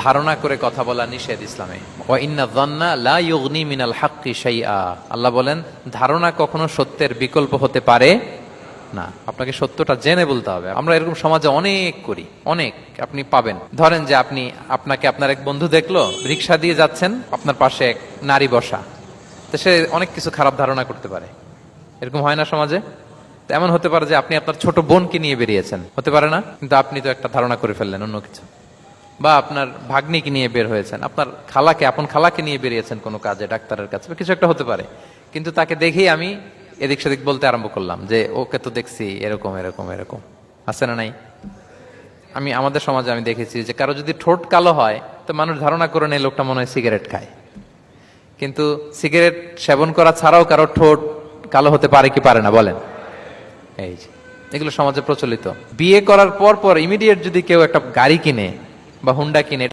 ধারণা করে কথা বলা নিষেধ ইসলামে। ওয়া ইন্না যান্না লা ইউগনি মিনাল হাক্কি শাইআ, আল্লাহ বলেন ধারণা কখনো সত্যের বিকল্প হতে পারে না। আপনাকে সত্যটা জেনে বলতে হবে। আমরা এরকম সমাজে অনেক করি, অনেক আপনি পাবেন। ধরেন যে আপনাকে আপনার এক বন্ধু দেখলো, রিক্সা দিয়ে যাচ্ছেন, আপনার পাশে এক নারী বসা, তো সে অনেক কিছু খারাপ ধারণা করতে পারে। এরকম হয় না সমাজে? এমন হতে পারে যে আপনি আপনার ছোট বোনকে নিয়ে বেরিয়েছেন, হতে পারে না? কিন্তু আপনি তো একটা ধারণা করে ফেললেন অন্য কিছু। বা আপনার ভাগ্নিকে নিয়ে বের হয়েছেন, আপনার খালাকে, আপন খালাকে নিয়ে বেরিয়েছেন কোনো কাজে, ডাক্তারের কাছে, কিছু একটা হতে পারে। কিন্তু তাকে দেখেই আমি এদিক সেদিক বলতে আরম্ভ করলাম যে ওকে তো দেখছি এরকম এরকম এরকম। আছে না নাই? আমাদের সমাজে আমি দেখেছি যে কারো যদি ঠোঁট কালো হয় তো মানুষ ধারণা করে নেয় লোকটা মনে হয় সিগারেট খায়। কিন্তু সিগারেট সেবন করা ছাড়াও কারো ঠোঁট কালো হতে পারে কি পারে না বলেন? এই যে এগুলো সমাজে প্রচলিত। বিয়ে করার পর ইমিডিয়েট যদি কেউ একটা গাড়ি কিনে বা হুন্ডা কিনে,